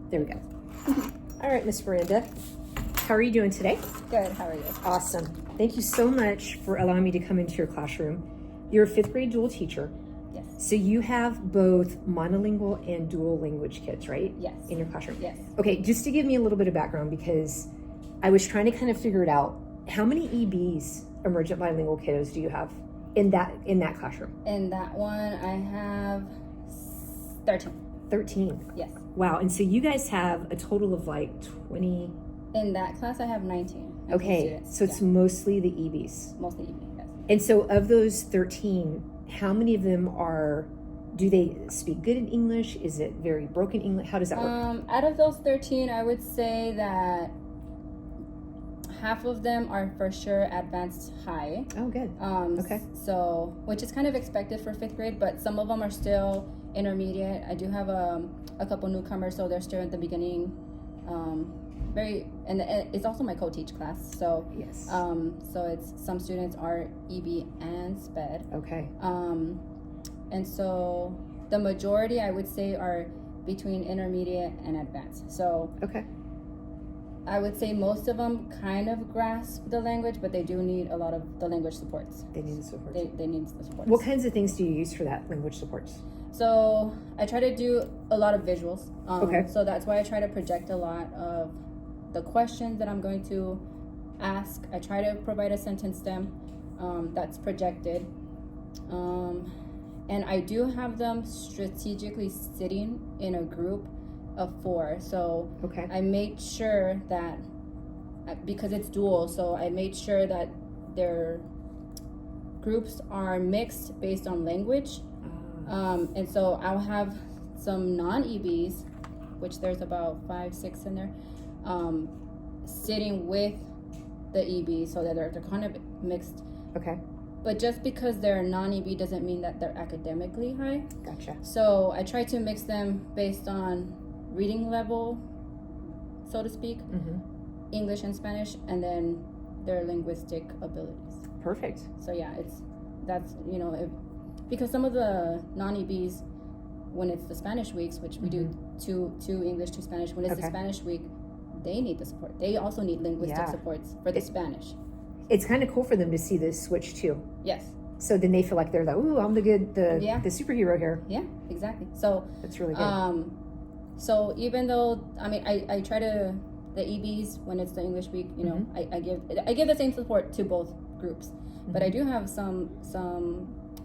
There we go. All right, Miss Miranda. How are you doing today? Good, how are you? Awesome. Thank you so much for allowing me to come into your classroom. You're a fifth grade dual teacher. Yes. So you have both monolingual and dual language kids, right? Yes. In your classroom? Yes. Okay, just to give me a little bit of background, because I was trying to kind of figure it out. How many EBs, emergent bilingual kiddos, do you have in that classroom? In that one, I have 13. 13. Yes. Wow. And so you guys have a total of like 20. In that class, I have 19. Okay, students. so it's mostly the EBs. Mostly evening, yes. And so of those 13, how many of them do they speak good in English? Is it very broken English? How does that work? Out of those 13, I would say that half of them are for sure advanced high. Oh, good. Okay. So, which is kind of expected for fifth grade, but some of them are still intermediate. I do have a couple newcomers, so they're still at the beginning. And it's also my co-teach class. So Yes. So it's some students are EB and SPED. Okay. And so the majority, I would say, are between intermediate and advanced. So Okay. I would say most of them kind of grasp the language, but they do need a lot of the language supports. They need the support. They need the supports. What kinds of things do you use for that language supports? So I try to do a lot of visuals. Okay. So that's why I try to project a lot of the questions that I'm going to ask. I try to provide a sentence stem that's projected. And I do have them strategically sitting in a group of 4. So Okay. I made sure that, because it's dual, so I made sure that their groups are mixed based on language. And so I'll have some non-EBs, which there's about 5, 6 in there, sitting with the EB, so that they're kind of mixed. Okay. But just because they're non-EB doesn't mean that they're academically high. Gotcha. So I try to mix them based on reading level, so to speak, Mm-hmm. English and Spanish, and then their linguistic abilities. Perfect. So yeah, that's because some of the non-EBs, when it's the Spanish weeks, which we do two English, 2 Spanish, when it's the Okay. Spanish week, they need the support. They also need linguistic Yeah. supports for the Spanish. It's kind of cool for them to see this switch too. Yes. So then they feel like they're like, ooh, I'm the superhero here. Yeah, exactly. So That's really good. so even though I try to, the EBs, when it's the English week, I give the same support to both groups, but I do have some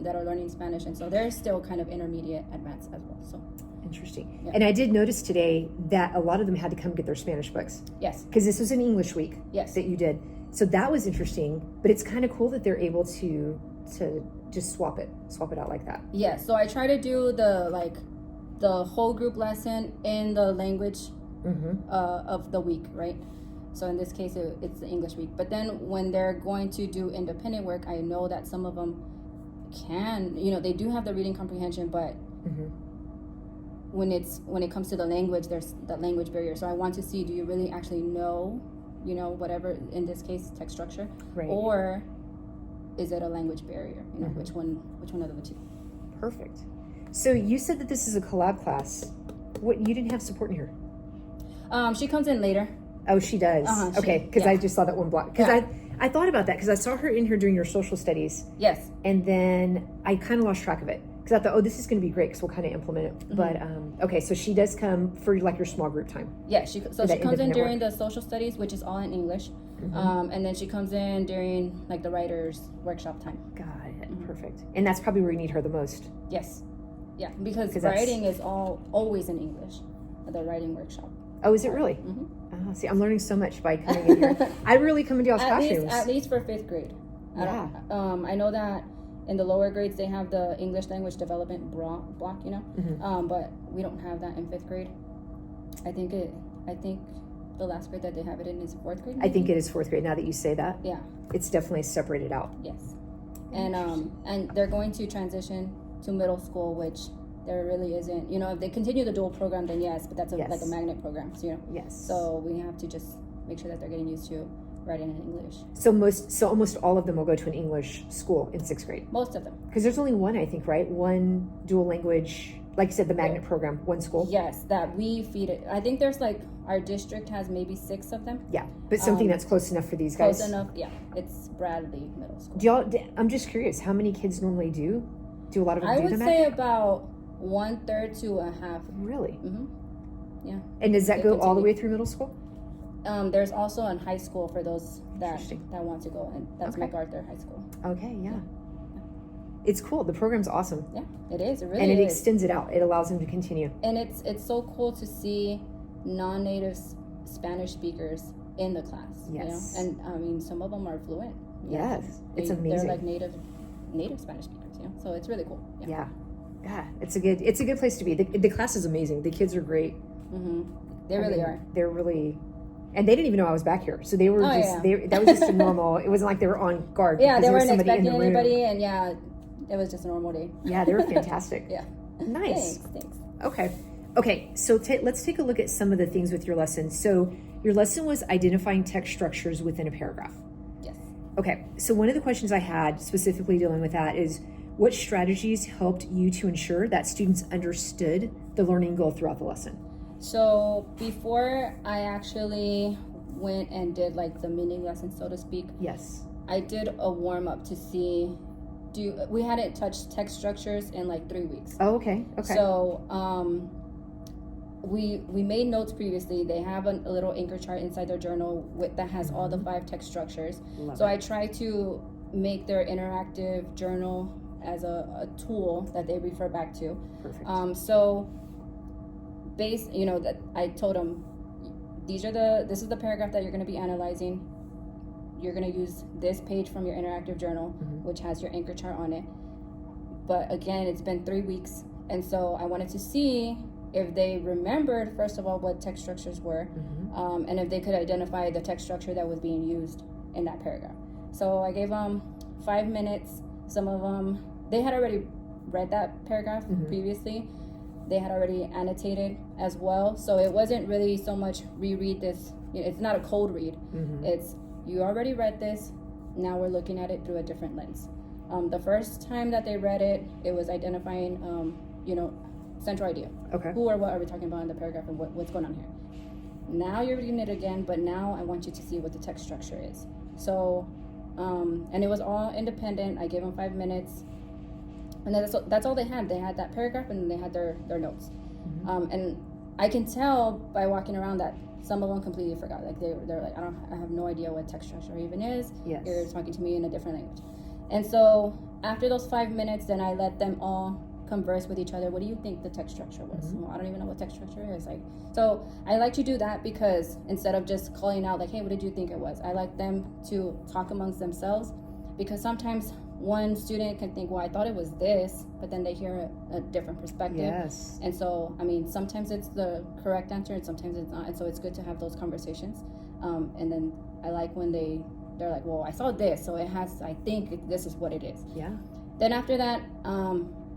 that are learning Spanish, and so they're still kind of intermediate advanced as well. So Interesting. Yeah. And I did notice today that a lot of them had to come get their Spanish books yes, because this was an English week yes, that you did. So that was interesting, but it's kind of cool that they're able to just swap it out like that. yes. So I try to do the whole group lesson in the language of the week, right? So in this case, it's the English week. But then when they're going to do independent work, I know that some of them can, they do have the reading comprehension, but when it comes to the language, there's that language barrier. So I want to see, do you really actually know, whatever, in this case, text structure, Right. or is it a language barrier? Which one of the two? Perfect. So you said that this is a collab class. You didn't have support in here? She comes in later. Oh, she does. Okay, because yeah. I just saw that one block. Because Yeah. I thought about that because I saw her in here doing your social studies, Yes. and then I kind of lost track of it because I thought, oh, this is going to be great because we'll kind of implement it. But okay, so she does come for like your small group time. Yeah, she comes in independent during the social studies, which is all in English, and then she comes in during like the writers workshop time. Got it. Perfect. And that's probably where you need her the most. Yes, yeah, because 'Cause that's- writing is always in English, the writing workshop. Oh, is it really? See, I'm learning so much by coming in here. I really come into y'all's classrooms. At least for 5th grade. Yeah. I know that in the lower grades they have the English language development block, but we don't have that in 5th grade. I think the last grade that they have it in is 4th grade. I think it is 4th grade. Now that you say that, Yeah. it's definitely separated out. Yes. And they're going to transition to middle school, which there really isn't. If they continue the dual program, then yes, but that's Yes. like a magnet program. So, Yes. so we have to just make sure that they're getting used to writing in English. So almost all of them will go to an English school in 6th grade. Most of them. Because there's only one, I think, right? One dual language Like you said, the magnet program, one school. Yes, that we feed it. I think there's like, our district has maybe 6 of them. Yeah, but something that's close enough for these guys. Close enough, yeah. It's Bradley Middle School. I'm just curious, how many kids normally do a lot of them I do would the say magnet? about 1/3 to a half. Really? Mm-hmm. Yeah. And does that They go all the continue. way through middle school? There's also a high school for those that Interesting. want to go, and that's Okay. MacArthur High School. Okay, yeah. It's cool. The program's awesome. Yeah, it is. It really And it is. extends it out. It allows them to continue. And it's so cool to see non-native Spanish speakers in the class. Yes. You know? And I mean, some of them are fluent. you know? Yes. It's They're amazing. like native Spanish speakers. You know, so it's really cool. Yeah. Yeah. It's a good place to be. The class is amazing. The kids are great. Mm-hmm. They I really mean, are. They're really, and they didn't even know I was back here. So they were Oh, just, yeah. that was just a normal, it wasn't like they were on guard. Yeah, because they there was weren't somebody in expecting the room. anybody, and yeah, it was just a normal day. Yeah, they were fantastic. Yeah. Nice. Thanks. Okay. So let's take a look at some of the things with your lesson. So your lesson was identifying text structures within a paragraph. Yes. Okay. So one of the questions I had specifically dealing with that is, what strategies helped you to ensure that students understood the learning goal throughout the lesson? So before I actually went and did like the mini lesson, so to speak, Yes. I did a warm up to see. We hadn't touched text structures in like 3 weeks. Oh, okay. Okay. So we made notes previously. They have a little anchor chart inside their journal that has all the 5 text structures. Love So it. I try to make their interactive journal as a tool that they refer back to. Perfect. So that I told them, this is the paragraph that you're going to be analyzing. You're going to use this page from your interactive journal, which has your anchor chart on it. But again, it's been 3 weeks, and so I wanted to see if they remembered, first of all, what text structures were, and if they could identify the text structure that was being used in that paragraph. So I gave them 5 minutes. Some of them, they had already read that paragraph previously. They had already annotated as well. So it wasn't really so much reread this. It's not a cold read. It's, you already read this. Now we're looking at it through a different lens. The first time that they read it, it was identifying, central idea. Okay. Who or what are we talking about in the paragraph, and what's going on here? Now you're reading it again, but now I want you to see what the text structure is. So, and it was all independent. I gave them 5 minutes. And that's all they had. They had that paragraph, and they had their notes. And I can tell by walking around that some of them completely forgot. Like they're like, I have no idea what text structure even is. Yes. You're talking to me in a different language. And so after those 5 minutes, then I let them all converse with each other. What do you think the text structure was? Well, I don't even know what text structure is. So I like to do that because instead of just calling out like, hey, what did you think it was? I like them to talk amongst themselves, because sometimes one student can think, well, I thought it was this, but then they hear a different perspective. Yes. And so, I mean, sometimes it's the correct answer and sometimes it's not. And so it's good to have those conversations. And then I like when they're like, well, I saw this, so I think this is what it is. Yeah. Then after that,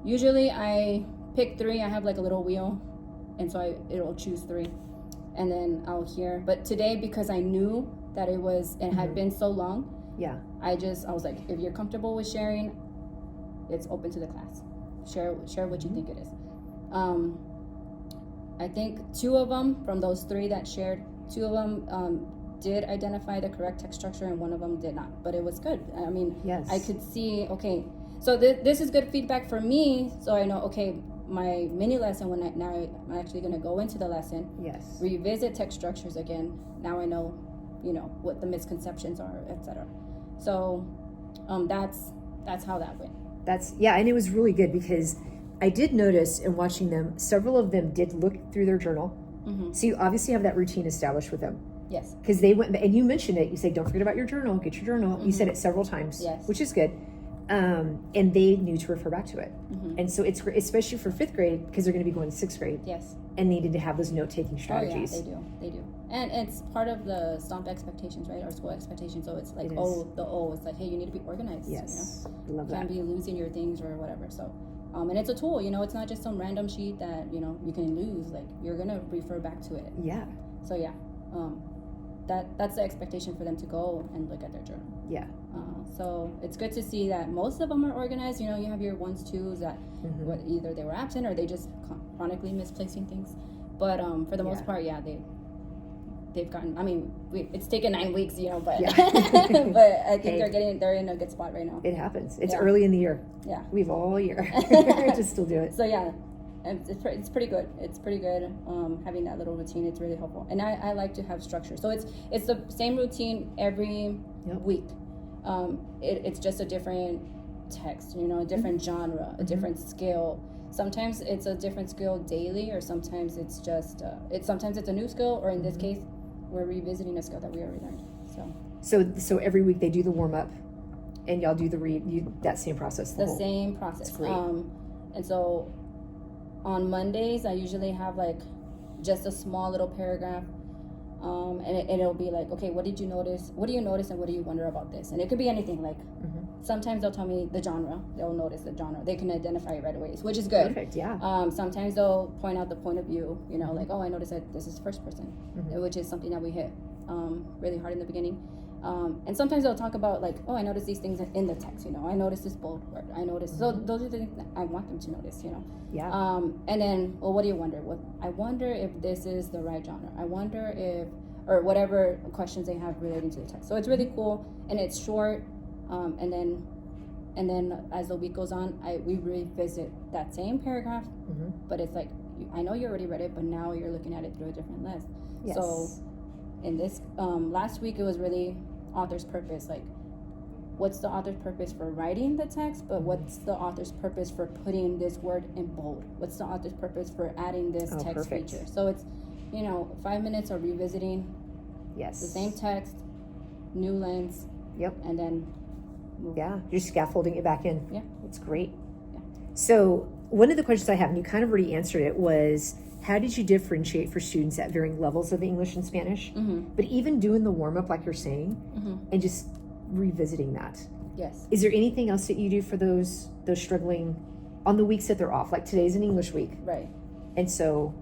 usually I pick 3. I have like a little wheel, and so it'll choose 3, and then I'll hear. But today, because I knew that it had been so long, Yeah. I was like, if you're comfortable with sharing, it's open to the class. Share what you think it is. I think 2 of them from those 3 that shared, 2 of them did identify the correct text structure, and 1 of them did not. But it was good. I mean, Yes. I could see, okay, so this is good feedback for me, so I know, okay, my mini lesson, now I'm actually going to go into the lesson, Yes. revisit text structures again. Now I know, what the misconceptions are, etc. So that's how that went. And it was really good because I did notice in watching them, several of them did look through their journal. So you obviously have that routine established with them. Yes. Because they went, and you mentioned it, you say, don't forget about your journal, get your journal. You said it several times, Yes. which is good. And they knew to refer back to it. And so it's great, especially for 5th grade, because they're going to be going to 6th grade Yes. and needed to have those note-taking strategies. Oh yeah, they do. And it's part of the STOMP expectations, right? Our school expectations. So it's like, It is. it's like, hey, you need to be organized. Yes. I love You that. can't be losing your things or whatever. So, and it's a tool, it's not just some random sheet that, you can lose. Like, you're going to refer back to it. Yeah. So yeah, that's the expectation for them to go and look at their journal. Yeah. So it's good to see that most of them are organized. You know, you have your ones, twos that either they were absent or they just chronically misplacing things. But for the most part, yeah, they've gotten. I mean, it's taken 9 weeks, you know, but but I think they're in a good spot right now. It happens. It's early in the year. Yeah, we've all year to still do it. So yeah. It's pretty good. It's pretty good having that little routine. It's really helpful, and I like to have structure. So it's the same routine every week. It's just a different text, you know, a different genre, a different skill. Sometimes it's a different skill daily, or sometimes it's just sometimes it's a new skill, or in this case, we're revisiting a skill that we already learned. So every week they do the warm up, and y'all do that same process. The same process. That's great. And so on Mondays, I usually have like just a small little paragraph, and it'll be like, okay, what did you notice? What do you notice, and what do you wonder about this? And it could be anything. Like sometimes they'll tell me the genre. They'll notice the genre. They can identify it right away, which is good. Perfect. Yeah. Sometimes they'll point out the point of view. You know, like, oh, I noticed that this is first person, which is something that we hit really hard in the beginning. And sometimes they'll talk about like, oh, I noticed these things in the text, you know, I noticed this bold word, I noticed. So those are the things that I want them to notice, you know. Yeah. And then, well, what do you wonder? I wonder if this is the right genre. I wonder if, or whatever questions they have relating to the text. So it's really cool, and it's short. And then as the week goes on, we revisit that same paragraph, but it's like, I know you already read it, but now you're looking at it through a different lens. Yes. So in this last week, it was really author's purpose, like what's the author's purpose for writing the text, but what's the author's purpose for putting this word in bold, what's the author's purpose for adding this text feature. So it's, you know, 5 minutes of revisiting the same text, new lens, and then you're scaffolding it back in. It's great. So one of the questions I have, and you kind of already answered it, was how did you differentiate for students at varying levels of English and Spanish? But even doing the warm-up, like you're saying, and just revisiting that. Yes. Is there anything else that you do for those struggling on the weeks that they're off? Like today's an English week. Right. And so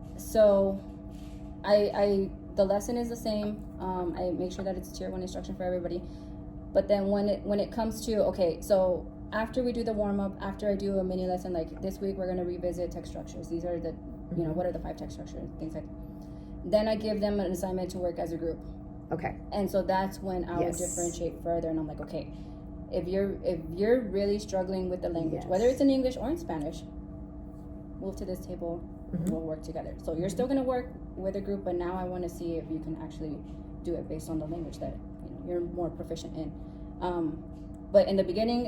I the lesson is the same. I make sure that it's tier 1 instruction for everybody. But then when it comes to, okay, so after we do the warm-up, after I do a mini lesson, like this week we're going to revisit text structures. These are the, you know, what are the 5 text structures, things like that. Then I give them an assignment to work as a group. Okay. And so that's when I would differentiate further, and I'm like, okay, if you're really struggling with the language, whether it's in English or in Spanish, move to this table, we'll work together. So you're still going to work with a group, but now I want to see if you can actually do it based on the language that you're more proficient in. But in the beginning,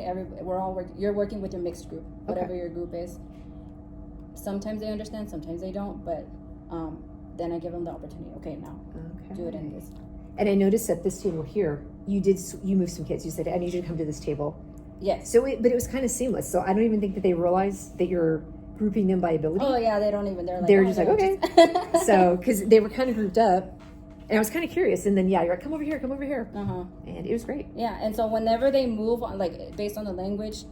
you're working with your mixed group, whatever your group is. Sometimes they understand, sometimes they don't, but then I give them the opportunity. Okay, now do it in this. And I noticed at this table here, you moved some kids. You said, I need you to come to this table. Yes. So, but it was kind of seamless. So I don't even think that they realize that you're grouping them by ability. Oh yeah, they don't even. They're just like, okay. So because they were kind of grouped up. And I was kind of curious, and then you're like, come over here, and it was great. Yeah, and so whenever they move on, like based on the language,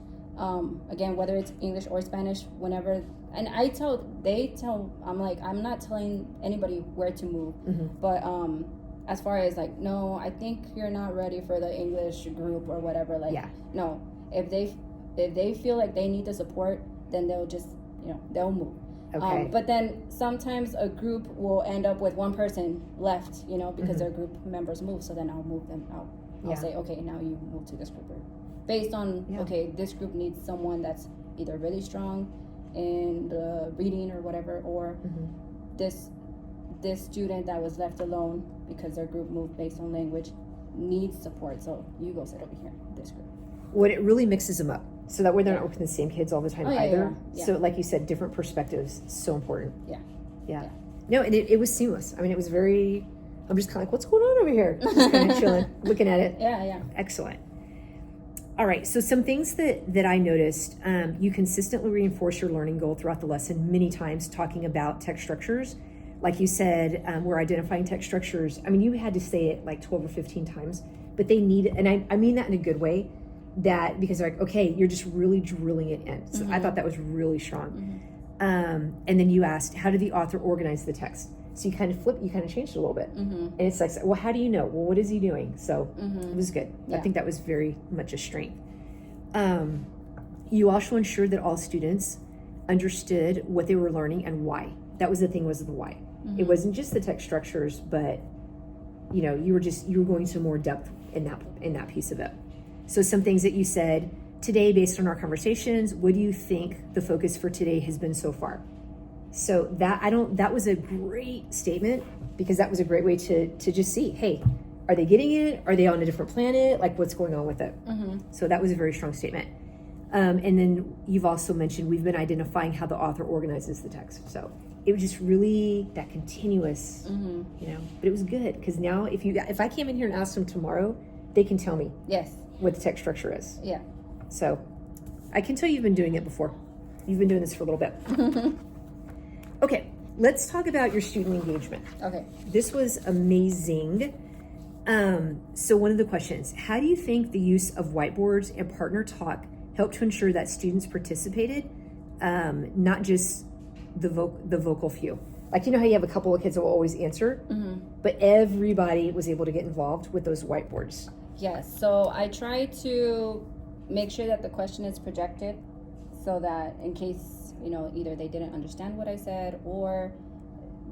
again, whether it's English or Spanish, whenever, and I'm like, I'm not telling anybody where to move, but as far as like, no, I think you're not ready for the English group or whatever. Like, no, if they feel like they need the support, then they'll just, they'll move. Okay. But then sometimes a group will end up with one person left, because their group members move. So then I'll move them out. I'll say, okay, now you move to this group. Based on, okay, this group needs someone that's either really strong in the reading or whatever, or this student that was left alone because their group moved based on language needs support. So you go sit over here, this group. When it really mixes them up. So that way they're not working with the same kids all the time either. Yeah. So like you said, different perspectives, so important. Yeah. No, and it was seamless. I mean, it was very, I'm just kind of like, what's going on over here? Just kind of chilling, looking at it. Yeah. Excellent. All right, so some things that I noticed, you consistently reinforce your learning goal throughout the lesson many times, talking about text structures. Like you said, we're identifying text structures. I mean, you had to say it like 12 or 15 times, but they need it, and I mean that in a good way, that because they're like, okay, you're just really drilling it in. So I thought that was really strong. And then you asked, how did the author organize the text? So you kind of changed it a little bit. And it's like, well, how do you know? Well, what is he doing? So it was good. Yeah. I think that was very much a strength. You also ensured that all students understood what they were learning and why. That was the thing, was the why. It wasn't just the text structures, but you were going to more depth in that piece of it. So some things that you said today, based on our conversations, what do you think the focus for today has been so far? So that was a great statement, because that was a great way to just see, hey, are they getting it? Are they on a different planet? Like, what's going on with it? So that was a very strong statement. And then you've also mentioned we've been identifying how the author organizes the text. So it was just really that continuous, but it was good, because now if I came in here and asked them tomorrow, they can tell me what the text structure is. Yeah. So I can tell you've been doing it before. You've been doing this for a little bit. Okay, let's talk about your student engagement. Okay. This was amazing. So one of the questions, how do you think the use of whiteboards and partner talk helped to ensure that students participated, not just the vocal few? Like, how you have a couple of kids that will always answer, but everybody was able to get involved with those whiteboards. Yes, so I try to make sure that the question is projected, so that in case, either they didn't understand what I said or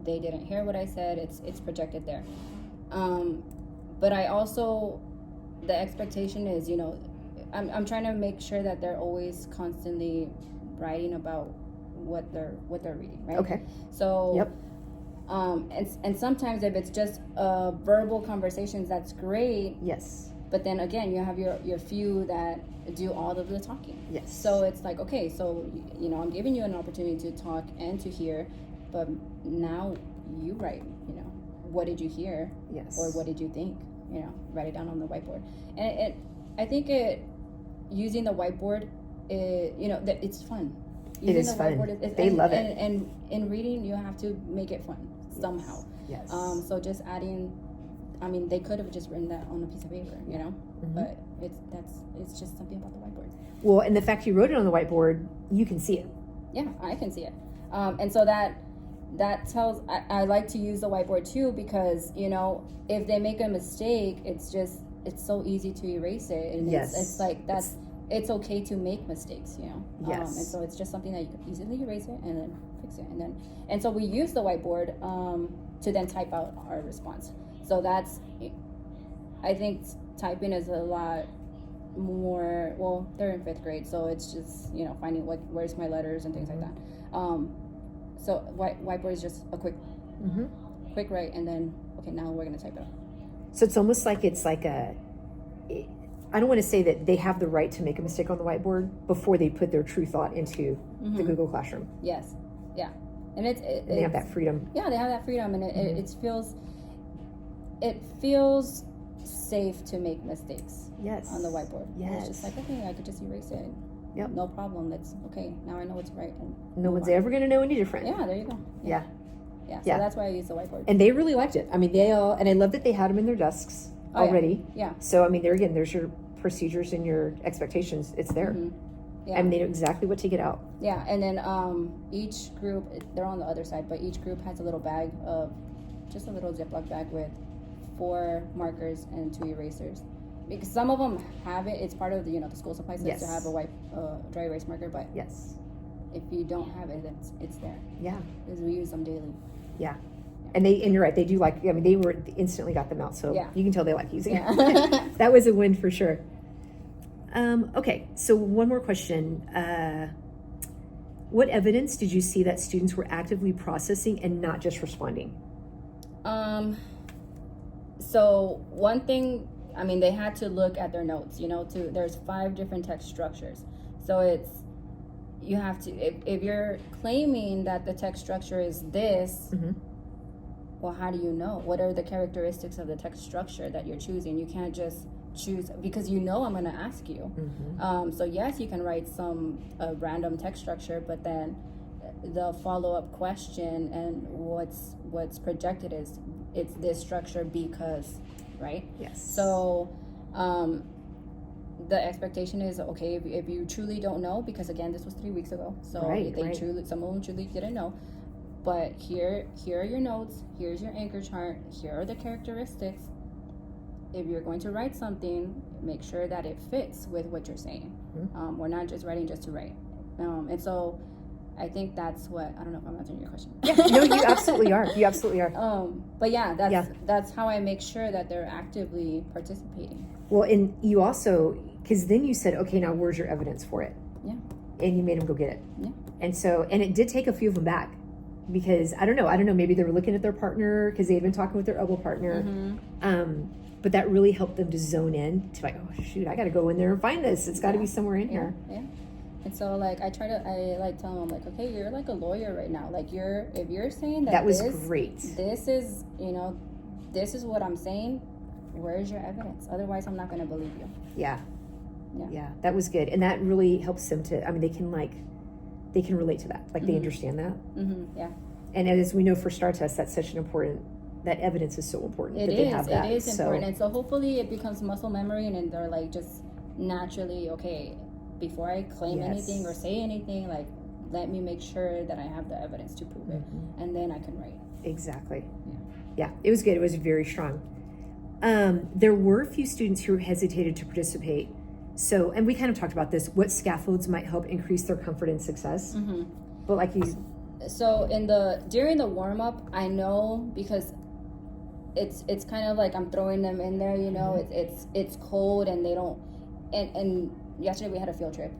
they didn't hear what I said, it's projected there. But I also, the expectation is, I'm trying to make sure that they're always constantly writing about what they're reading, right? Okay. So, yep. And sometimes if it's just verbal conversations, that's great. Yes. But then again, you have your few that do all of the talking. Yes. So it's like, okay, so I'm giving you an opportunity to talk and to hear, but now you write. What did you hear? Yes. Or what did you think? Write it down on the whiteboard. And I think using the whiteboard, that it's fun. It is fun. They love it. And in reading, you have to make it fun somehow. Yes. So just adding. They could have just written that on a piece of paper, but it's just something about the whiteboard. Well, and the fact you wrote it on the whiteboard, you can see it. Yeah, I can see it. And so that tells, I like to use the whiteboard too, because, if they make a mistake, it's so easy to erase it. And yes. It's like, it's okay to make mistakes, Yes. And so it's just something that you can easily erase it and then fix it. And so we use the whiteboard to then type out our response. So I think typing is a lot more, well, they're in 5th grade, so it's just, finding where's my letters and things like that. So whiteboard is just a quick write, and then, okay, now we're going to type it out. So it's almost like I don't want to say that they have the right to make a mistake on the whiteboard before they put their true thought into the Google Classroom. Yes. Yeah. And they have that freedom. Yeah, they have that freedom, and it feels safe to make mistakes. Yes. On the whiteboard. Yes. And it's just like, okay, I could just erase it. Yep. No problem. That's okay. Now I know what's right. And no one's ever going to know any different. Yeah, there you go. Yeah. Yeah. So that's why I use the whiteboard. And they really liked it. And I love that they had them in their desks already. Yeah. So, there's your procedures and your expectations. It's there. Yeah. They know exactly what to get out. Yeah. And then each group, they're on the other side, but each group has a little bag just a little Ziploc bag with 4 markers and 2 erasers. Because some of them have it. It's part of the school supplies list to have a dry erase marker. But yes, if you don't have it, it's there. Yeah, because we use them daily. Yeah. And you're right. They do like. They were instantly got them out. So you can tell they like using it. That was a win for sure. Okay, so one more question. What evidence did you see that students were actively processing and not just responding? So one thing. They had to look at their notes, there's 5 different text structures. So you have to, if you're claiming that the text structure is this, well, how do you know? What are the characteristics of the text structure that you're choosing? You can't just choose, because I'm going to ask you. So yes, you can write a random text structure, but then the follow-up question and what's projected is, it's this structure because, right? Yes. So the expectation is, okay, if you truly don't know, because again, this was 3 weeks ago, so truly, some of them truly didn't know, but here are your notes, here's your anchor chart, here are the characteristics. If you're going to write something, make sure that it fits with what you're saying. We're not just writing just to write. And so I think that's what, I don't know if I'm answering your question. Yeah, no, you absolutely are. You absolutely are. But yeah, that's how I make sure that they're actively participating. Well, and you also, because then you said, okay, now where's your evidence for it? Yeah. And you made them go get it. Yeah. And so, and it did take a few of them back, because I don't know, maybe they were looking at their partner because they had been talking with their elbow partner. But that really helped them to zone in to like, oh shoot, I got to go in there and find this. It's got to be somewhere in here. Yeah. And so like I tell them, I'm like, okay, you're like a lawyer right now. Like if you're saying that was great. This is, this is what I'm saying. Where's your evidence? Otherwise, I'm not going to believe you. Yeah, that was good, and that really helps them to. I mean, they can relate to that. Like they understand that. Yeah. And as we know for STAR tests, that's such an important. That evidence is so important. It is important, and so hopefully it becomes muscle memory, and then they're like just naturally, okay, before I claim anything or say anything, like let me make sure that I have the evidence to prove it, and then I can write. Exactly. Yeah, it was good. It was very strong. There were a few students who hesitated to participate. So, and we kind of talked about this, what scaffolds might help increase their comfort and success. But like so during the warm-up, I know, because it's kind of like I'm throwing them in there, it's cold, and they don't, and yesterday we had a field trip.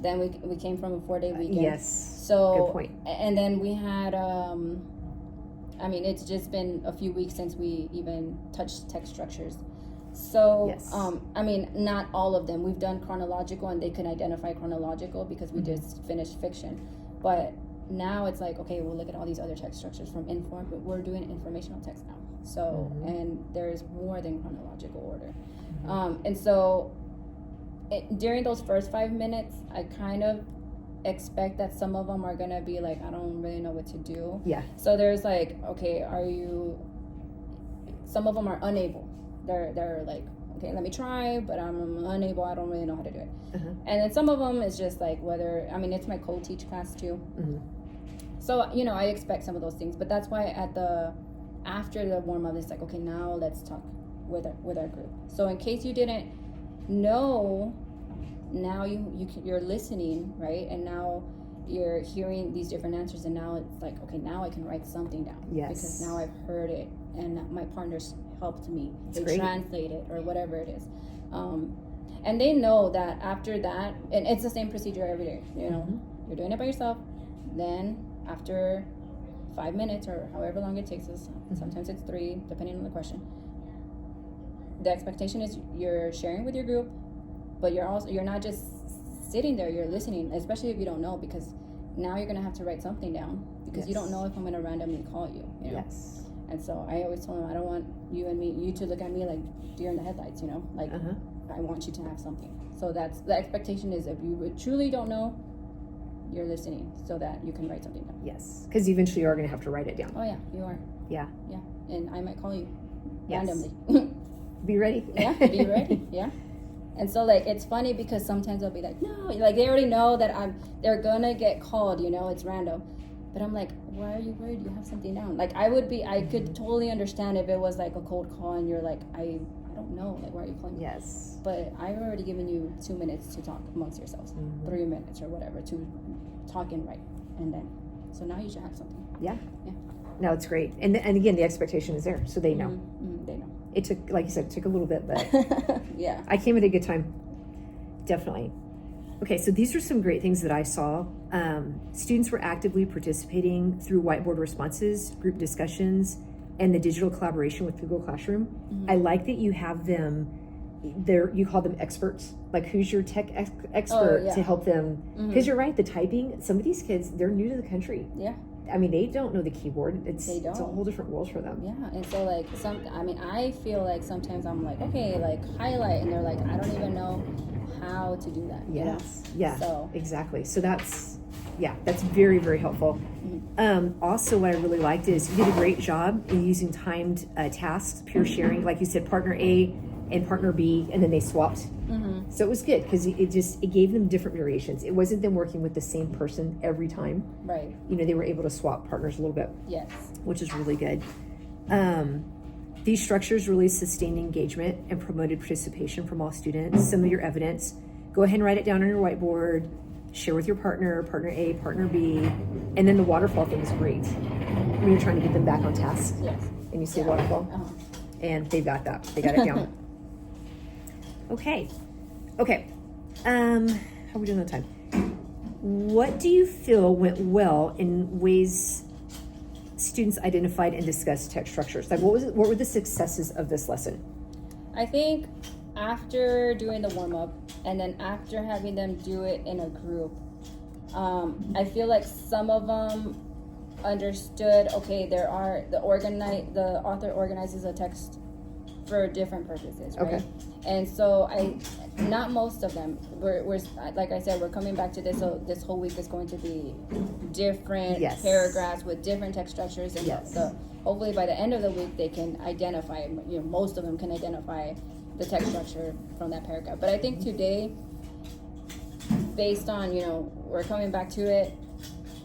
Then we came from a 4-day weekend. Yes. So good point. And then we had it's just been a few weeks since we even touched text structures. So not all of them. We've done chronological, and they can identify chronological because we just finished fiction. But now it's like, okay, we'll look at all these other text structures from Inform, but we're doing informational text now. So, and there's more than chronological order. And so during those first 5 minutes, I kind of expect that some of them are going to be like, I don't really know what to do. Yeah. So there's like, okay, some of them are unable. They're like, okay, let me try, but I'm unable. I don't really know how to do it. And then some of them is just like it's my co-teach class too. So, I expect some of those things, but that's why after the warm-up, it's like, okay, now let's talk with our group. So in case you didn't know, now you're listening, right? And now you're hearing these different answers, and now it's like, okay, now I can write something down. Yes. Because now I've heard it, and my partners helped me. They translate it or whatever it is. And they know that after that, and it's the same procedure every day, you're doing it by yourself. Then after 5 minutes or however long it takes us, sometimes it's 3, depending on the question, the expectation is you're sharing with your group, but you're not just sitting there, you're listening, especially if you don't know, because now you're going to have to write something down, because you don't know if I'm going to randomly call you, Yes. And so I always tell them, I don't want you to look at me like deer in the headlights, like I want you to have something. So that's the expectation, is if you truly don't know, you're listening so that you can write something down. Yes, because eventually you are going to have to write it down. Oh yeah, you are. Yeah. And I might call you randomly. Be ready. Yeah, be ready. Yeah. And so like it's funny because sometimes they'll be like, no, like they already know that they're gonna get called, it's random. But I'm like, why are you worried? You have something down. Like I could totally understand if it was like a cold call and you're like, I don't know, like why are you calling me? Yes. But I've already given you 2 minutes to talk amongst yourselves, 3 minutes or whatever to talk and write, and then so now you should have something. Yeah. No, it's great, and again, the expectation is there, so they know. They know. It took, like you said, a little bit, but yeah, I came at a good time. Definitely. Okay, so these are some great things that I saw. Students were actively participating through whiteboard responses, group discussions, and the digital collaboration with Google Classroom. I like that you have them there. You call them experts. Like, who's your tech expert to help them? Because you're right, the typing. Some of these kids, they're new to the country. Yeah. I mean, they don't know the keyboard. It's a whole different world for them. Yeah, and so like I feel like sometimes I'm like, okay, like highlight, and they're like, I don't even know how to do that. Yes. Yeah. So exactly. So that's very, very helpful. Also, what I really liked is you did a great job in using timed tasks, peer sharing. Like you said, partner A and partner B, and then they swapped. So it was good because it gave them different variations. It wasn't them working with the same person every time. Right. You know, they were able to swap partners a little bit. Yes. Which is really good. These structures really sustained engagement and promoted participation from all students. Some of your evidence, go ahead and write it down on your whiteboard, share with your partner A, partner B, and then the waterfall thing is great. When you're trying to get them back on task. Yes. And you say waterfall, and they've got that. They got it down. Okay. How are we doing on time? What do you feel went well in ways students identified and discussed text structures? Like, what were the successes of this lesson? I think after doing the warm-up and then after having them do it in a group, I feel like some of them understood, okay, the author organizes a text for different purposes, right? Okay. And so not most of them, we're like I said, we're coming back to this, so this whole week is going to be different paragraphs with different text structures, and hopefully by the end of the week they can identify, most of them can identify the text structure from that paragraph. But I think today, based on, we're coming back to it,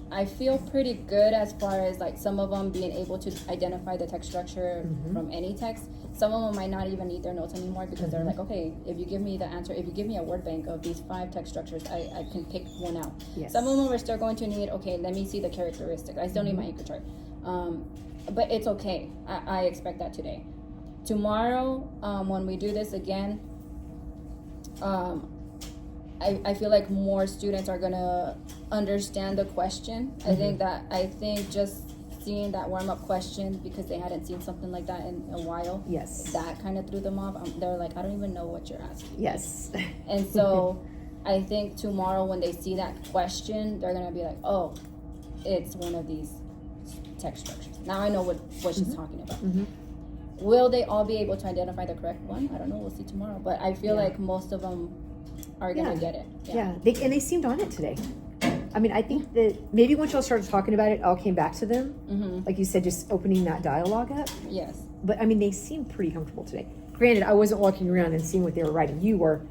I feel pretty good as far as like some of them being able to identify the text structure from any text. Some of them might not even need their notes anymore because they're like, okay, if you give me the answer, if you give me a word bank of these 5 text structures, I can pick one out. Yes. Some of them are still going to need, okay, let me see the characteristic. I still need my anchor chart. But it's okay. I expect that today. Tomorrow, when we do this again, I feel like more students are gonna understand the question. I think just seeing that warm-up question, because they hadn't seen something like that in a while, that kind of threw them off. They're like, I don't even know what you're asking. Yes. And so I think tomorrow when they see that question, they're gonna be like, oh, it's one of these text structures. Now I know what she's talking about. Will they all be able to identify the correct one? I don't know. We'll see tomorrow. But I feel like most of them are gonna get it. They seemed on it today. I mean, I think that maybe once y'all started talking about it, all came back to them. Like you said, just opening that dialogue up. Yes. But I mean, they seemed pretty comfortable today. Granted, I wasn't walking around and seeing what they were writing. You were.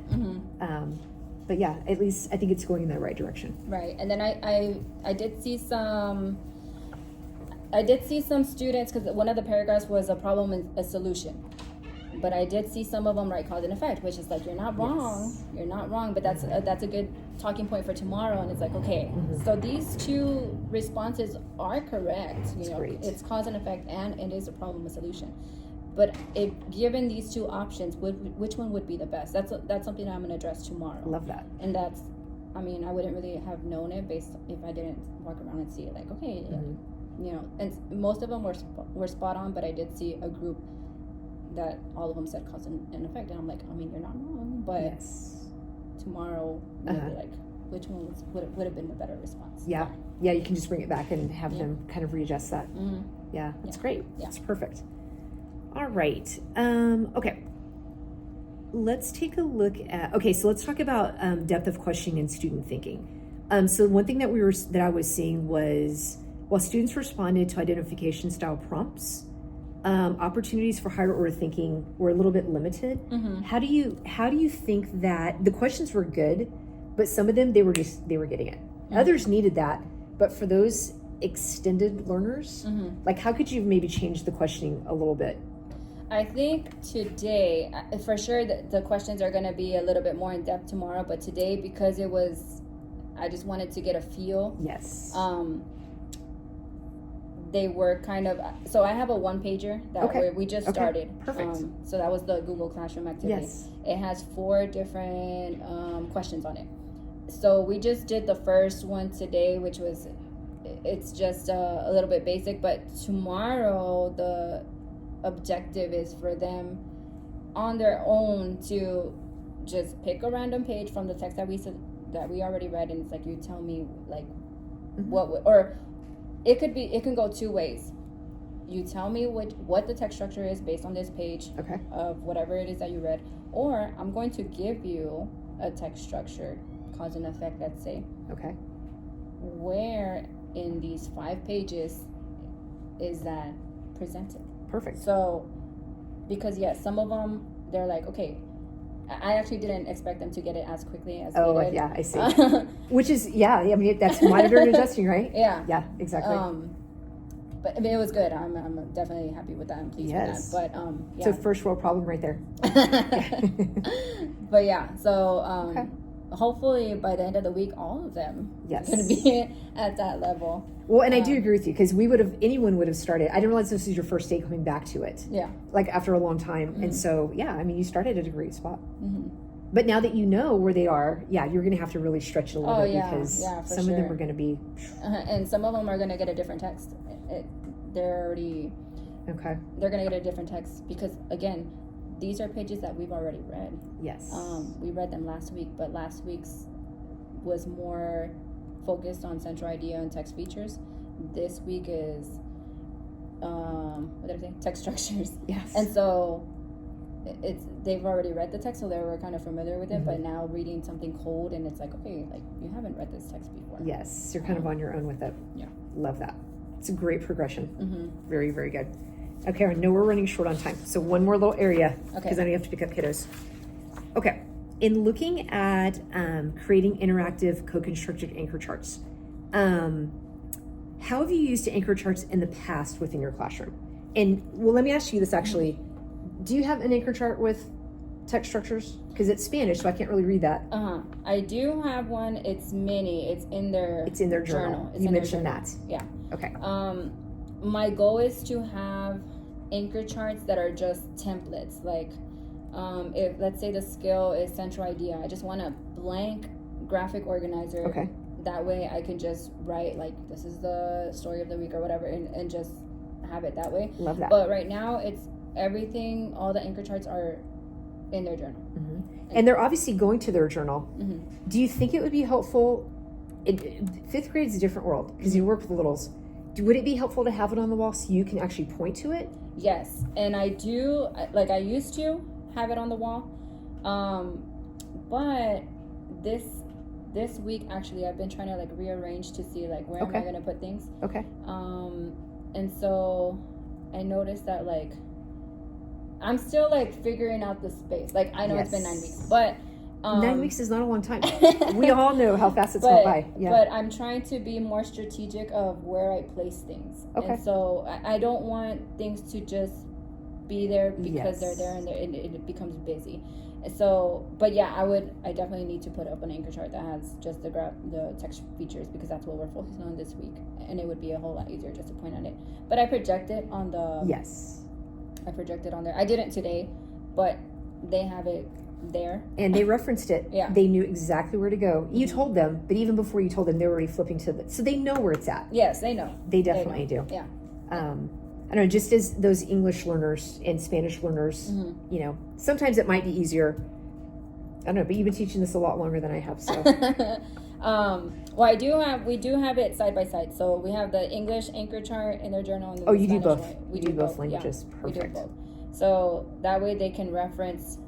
But yeah, at least I think it's going in the right direction. Right. And then I did see some students, because one of the paragraphs was a problem and a solution. But I did see some of them write cause and effect, which is like, you're not wrong, but that's a good talking point for tomorrow. And it's like, okay, so these 2 responses are correct. It's cause and effect, and it is a problem, a solution. But if given these 2 options, which one would be the best? That's something I'm going to address tomorrow. Love that. And I wouldn't really have known it based if I didn't walk around and see it. Like, okay, and most of them were spot on, but I did see a group that all of them said cause and effect, and I'm like, you're not wrong, but tomorrow maybe like which one would have been the better response. Yeah, you can just bring it back and have them kind of readjust that. Yeah, that's great. That's perfect. All right. Okay, let's take a look at, so let's talk about depth of questioning and student thinking. So one thing that I was seeing was, while students responded to identification style prompts, opportunities for higher order thinking were a little bit limited. How do you think that the questions were good, but some of them they were getting it. Others needed that, but for those extended learners, like how could you maybe change the questioning a little bit? I think today, for sure, the questions are going to be a little bit more in depth tomorrow. But today, because I just wanted to get a feel. Yes. They were kind of, so I have a 1-pager that we just started. Perfect. So that was the Google Classroom activity. Yes. It has 4 different questions on it. So we just did the first one today, which was, it's just a little bit basic, but tomorrow the objective is for them on their own to just pick a random page from the text that we already read, and it's like, you tell me like or it can go 2 ways. You tell me what the text structure is based on this page of whatever it is that you read, or I'm going to give you a text structure, cause and effect, let's say. Where in these 5 pages is that presented? Perfect. So, because some of them they're like, okay, I actually didn't expect them to get it as quickly as Oh, they did. yeah, I see. Which is, yeah, I mean, that's monitoring and adjusting, right? Yeah. Yeah, exactly. But I mean, it was good. I'm definitely happy with that. I'm pleased Yes. with that. But yeah. It's a first world problem right there. But yeah, so Okay. hopefully by the end of the week, all of them Yes. going to be at that level. Well, and I do agree with you, because anyone would have started. I didn't realize this was your first day coming back to it. Yeah. Like after a long time. Mm-hmm. And so, yeah, I mean, you started at a great spot. Mm-hmm. But now that you know where they are, yeah, you're going to have to really stretch it a little bit, because for some of them sure. are going to be. And some of them are going to get a different text. They're going to get a different text because, again, these are pages that we've already read. Yes. We read them last week, but last week's was more focused on central idea and text features. This week is what did I say? Text structures. Yes. And so they've already read the text, so they were kind of familiar with it. Mm-hmm. But now reading something cold, and it's like, okay, like you haven't read this text before. Yes, you're kind of on your own with it. Yeah. Love that. It's a great progression. Mm-hmm. Very, very good. Okay, I know we're running short on time, so one more little area, because Okay. I know you have to pick up kiddos. Okay, in looking at creating interactive co-constructed anchor charts, how have you used anchor charts in the past within your classroom? And well, let me ask you this actually. Do you have an anchor chart with text structures? Because it's Spanish, so I can't really read that. I do have one. It's mini. It's in their journal. It's You in their mentioned journal. that. Yeah. Okay. My goal is to have anchor charts that are just templates. Like, if let's say the skill is central idea, I just want a blank graphic organizer. Okay. That way I can just write like this is the story of the week or whatever, and just have it that way. Love that. But right now it's everything. All the anchor charts are in their journal. Mm-hmm. And they're obviously going to their journal. Mm-hmm. Do you think it would be helpful? Fifth grade is a different world because you work with the littles. Would it be helpful to have it on the wall so you can actually point to it? Yes, and I do. Like I used to have it on the wall, but this week actually I've been trying to like rearrange to see like where am I going to put things. Okay. And so I noticed that like I'm still like figuring out the space. Like I know it's been 9 weeks, but 9 weeks is not a long time. We all know how fast it's gone by. Yeah. But I'm trying to be more strategic of where I place things. Okay. And so I don't want things to just be there because they're there and it becomes busy. So, but yeah, I definitely need to put up an anchor chart that has just the text features because that's what we're focusing on this week. And it would be a whole lot easier just to point on it. But I project it on the... Yes. I projected on there. I didn't today, but they have it there. And they referenced it. Yeah. They knew exactly where to go. You told them, but even before you told them, they were already flipping to it. So they know where it's at. Yes, they know. They definitely do. Yeah. I don't know, just as those English learners and Spanish learners, you know, sometimes it might be easier. I don't know, but you've been teaching this a lot longer than I have, so. Well, we do have it side by side. So we have the English anchor chart in their journal. And Oh, the you do Spanish both. one. We You do both languages. Yeah, Perfect. we do both. So that way they can reference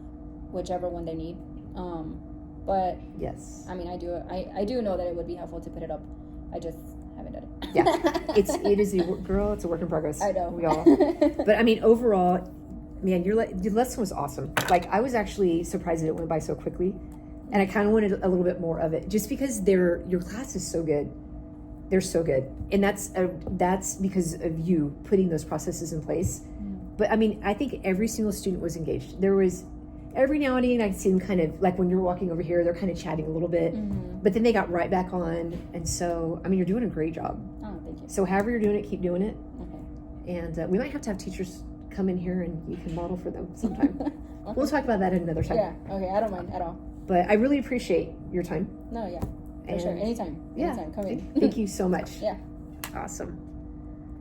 whichever one they need. But Yes. I mean, I do know that it would be helpful to put it up. I just haven't done it. Yeah. It is girl, it's a work in progress. I know. We all. But I mean, overall, man, your lesson was awesome. Like, I was actually surprised that it went by so quickly. And I kind of wanted a little bit more of it just because your class is so good. They're so good. And that's because of you putting those processes in place. But I mean, I think every single student was engaged. There was every now and then I could see them kind of like when you're walking over here, they're kind of chatting a little bit, but then they got right back on. And so, I mean, you're doing a great job. Oh, thank you. So however you're doing it, keep doing it. Okay. And we might have to have teachers come in here and you can model for them sometime. We'll talk about that at another time. Yeah. Okay. I don't mind at all. But I really appreciate your time. No. Yeah. For And- sure. Anytime. Yeah. Anytime. Come in. Thank you so much. Yeah. Awesome.